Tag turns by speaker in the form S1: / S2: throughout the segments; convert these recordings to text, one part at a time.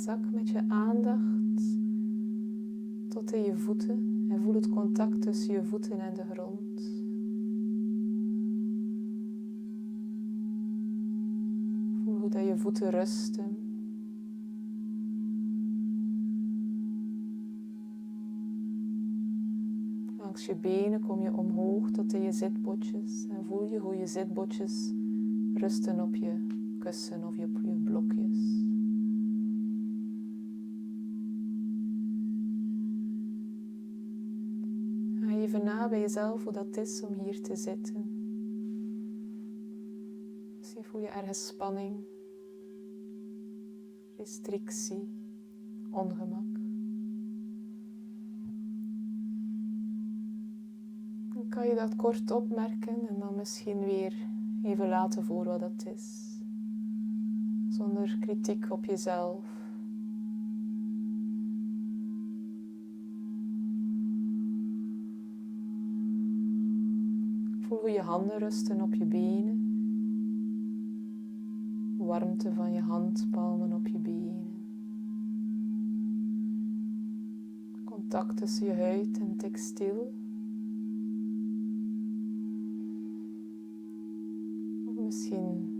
S1: Zak met je aandacht tot in je voeten en voel het contact tussen je voeten en de grond. Voel hoe dat je voeten rusten. Langs je benen kom je omhoog tot in je zitbotjes en voel je hoe je zitbotjes rusten op je kussen of op je blokjes. Ga even na bij jezelf hoe dat is om hier te zitten. Misschien voel je ergens spanning, restrictie, ongemak. Dan kan je dat kort opmerken en dan misschien weer even laten voor wat dat is. Zonder kritiek op jezelf. Voel hoe je handen rusten op je benen. De warmte van je handpalmen op je benen. Contact tussen je huid en textiel. Of misschien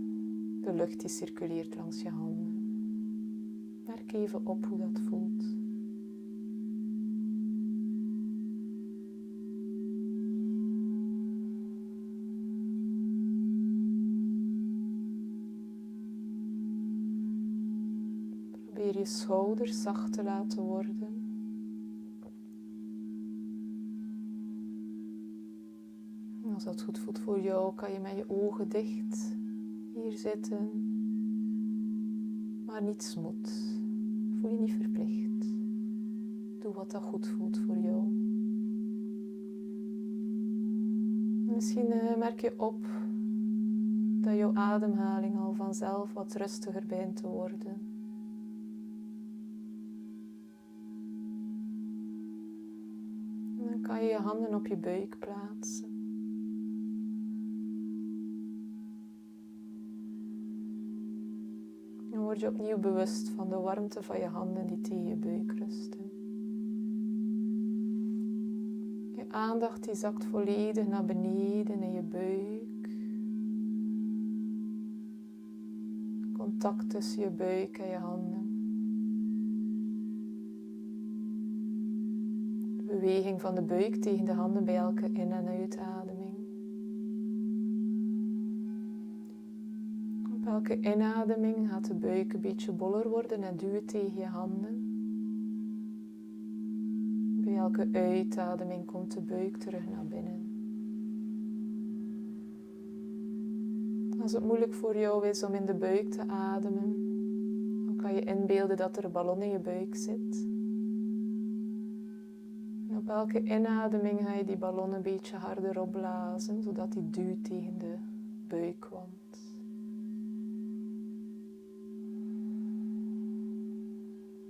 S1: de lucht die circuleert langs je handen. Merk even op hoe dat voelt. Probeer je schouders zacht te laten worden. En als dat goed voelt voor jou, kan je met je ogen dicht hier zitten. Maar niets moet. Voel je niet verplicht. Doe wat dat goed voelt voor jou. Misschien merk je op dat jouw ademhaling al vanzelf wat rustiger begint te worden. En dan kan je je handen op je buik plaatsen. Dan word je opnieuw bewust van de warmte van je handen die tegen je buik rusten. Je aandacht die zakt volledig naar beneden in je buik. Contact tussen je buik en je handen. De beweging van de buik tegen de handen bij elke in- en uitademing. Op elke inademing gaat de buik een beetje boller worden en duw het tegen je handen. Bij elke uitademing komt de buik terug naar binnen. Als het moeilijk voor jou is om in de buik te ademen, dan kan je inbeelden dat er een ballon in je buik zit. En op elke inademing ga je die ballon een beetje harder opblazen, zodat die duwt tegen de buikwand.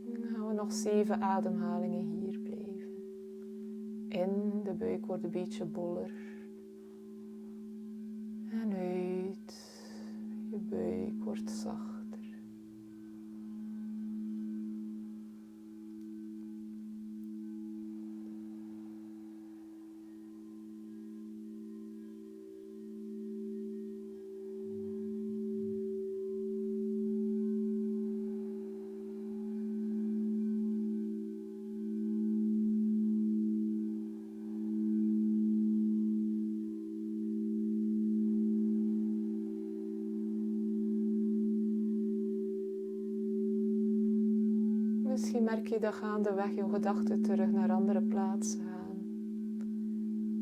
S1: En dan gaan we nog 7 ademhalingen hier blijven. In, de buik wordt een beetje boller. En uit, je buik wordt zachter. Misschien merk je dat gaandeweg je gedachten terug naar andere plaatsen gaan.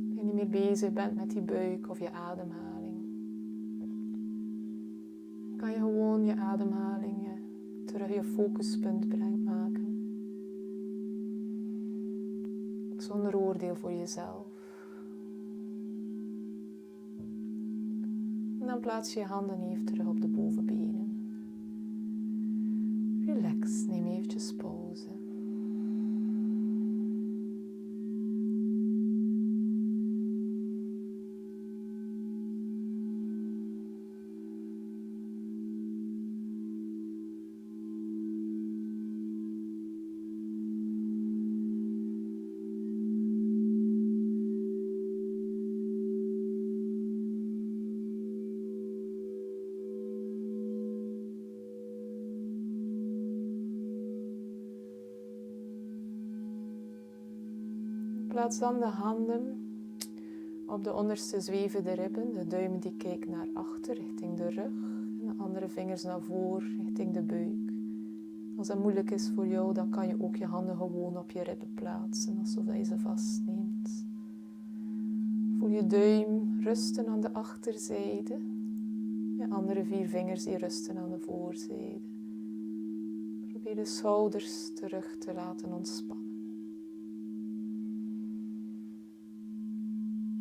S1: Dat je niet meer bezig bent met die buik of je ademhaling. Kan je gewoon je ademhaling terug je focuspunt maken. Zonder oordeel voor jezelf. En dan plaats je je handen even terug op de bovenbenen. Relax, neem eventjes pauze. Plaats dan de handen op de onderste zwevende ribben. De duim die kijkt naar achter richting de rug. En de andere vingers naar voren richting de buik. Als dat moeilijk is voor jou, dan kan je ook je handen gewoon op je ribben plaatsen. Alsof je ze vastneemt. Voel je duim rusten aan de achterzijde. De andere 4 vingers die rusten aan de voorzijde. Probeer de schouders terug te laten ontspannen.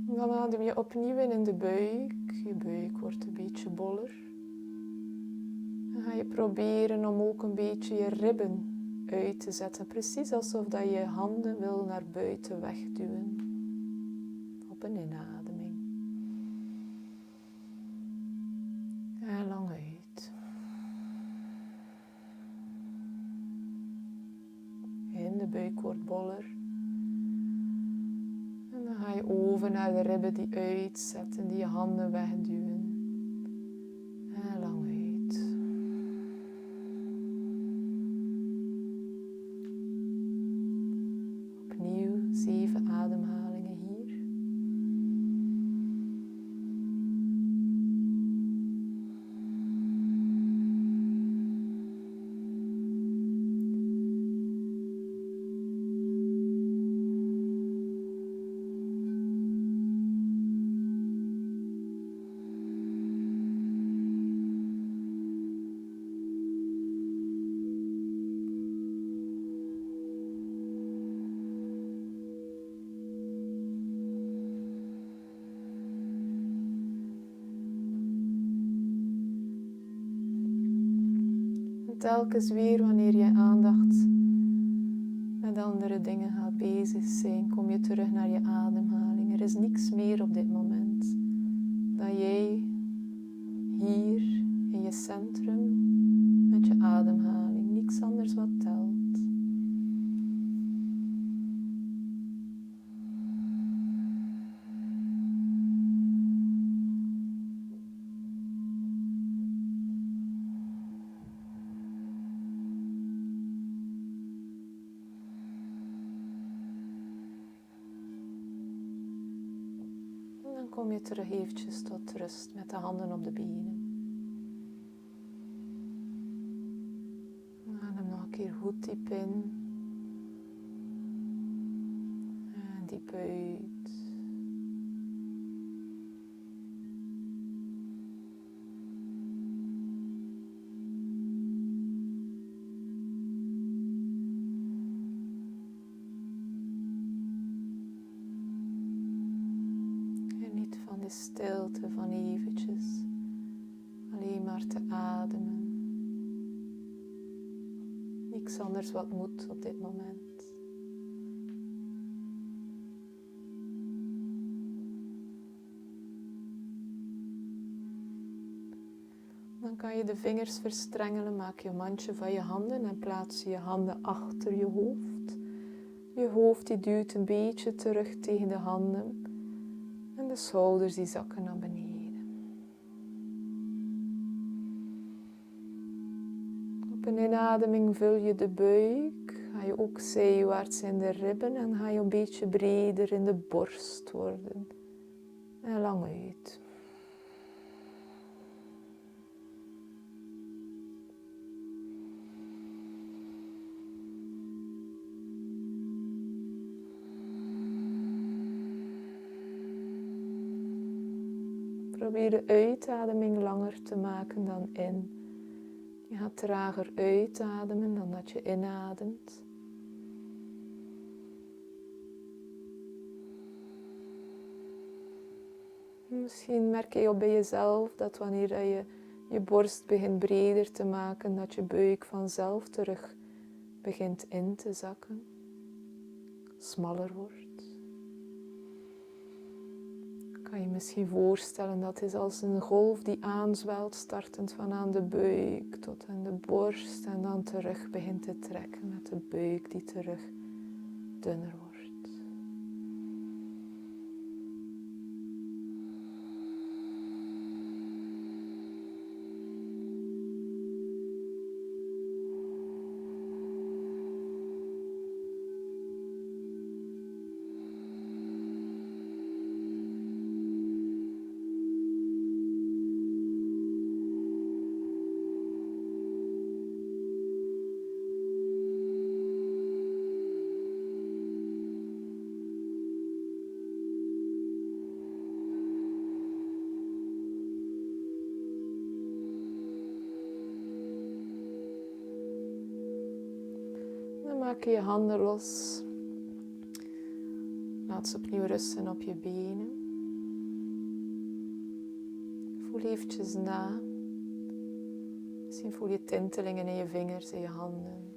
S1: En dan adem je opnieuw in de buik. Je buik wordt een beetje boller. Dan ga je proberen om ook een beetje je ribben uit te zetten. Precies alsof dat je handen wil naar buiten wegduwen. Op een inademing. En lang uit. In de buik wordt boller. En dan ga je over naar de ribben die uitzetten, die je handen wegduwen. En lang uit. Opnieuw 7 ademhalingen hier. Telkens weer wanneer je aandacht met andere dingen gaat bezig zijn, kom je terug naar je ademhaling. Er is niks meer op dit moment dan jij hier in je centrum met je ademhaling. Niks anders wat telt. Kom je terug eventjes tot rust met de handen op de benen. Adem nog een keer goed diep in. En diep uit. Van de stilte van eventjes, alleen maar te ademen. Niks anders wat moet op dit moment. Dan kan je de vingers verstrengelen, maak je een mandje van je handen en plaats je handen achter je hoofd. Je hoofd die duwt een beetje terug tegen de handen. En de schouders die zakken naar beneden. Op een inademing vul je de buik. Ga je ook zijwaarts in de ribben en ga je een beetje breder in de borst worden. En lang uit. Probeer de uitademing langer te maken dan in. Je gaat trager uitademen dan dat je inademt. Misschien merk je op bij jezelf dat wanneer je je borst begint breder te maken, dat je buik vanzelf terug begint in te zakken. Smaller wordt. Kan je misschien voorstellen dat het is als een golf die aanzwelt, startend van aan de buik tot aan de borst en dan terug begint te trekken met de buik die terug dunner wordt. Maak je handen los. Laat ze opnieuw rusten op je benen. Voel eventjes na. Misschien voel je tintelingen in je vingers en je handen.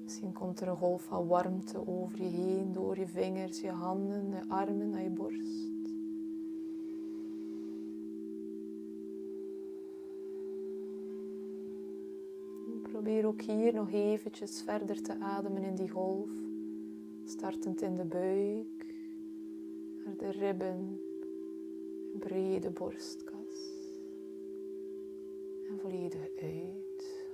S1: Misschien komt er een golf van warmte over je heen, door je vingers, je handen, je armen naar je borst. En probeer ook hier nog eventjes verder te ademen in die golf. Startend in de buik, naar de ribben, een brede borstkas. En volledig uit.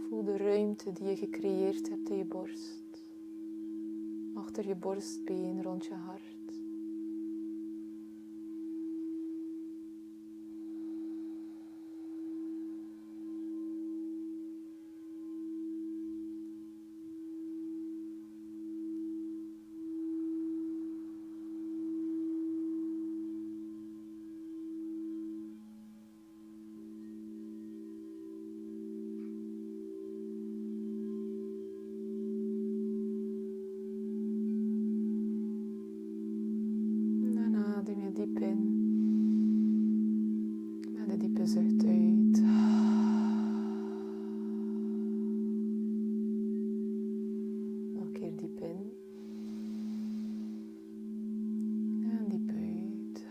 S1: Voel de ruimte die je gecreëerd hebt in je borst. Achter je borstbeen, rond je hart. Diep in. Met een diepe zucht uit. Nog een keer diep in. En diep uit.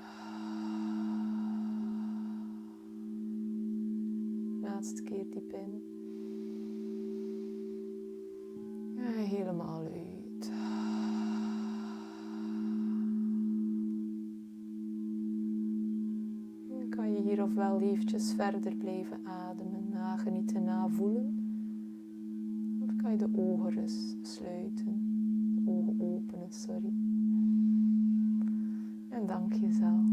S1: Laatste keer diep in. En helemaal uit. Kan je hier ofwel eventjes verder blijven ademen, nagenieten, navoelen. Of kan je de ogen sluiten, de ogen openen, sorry. En dank jezelf.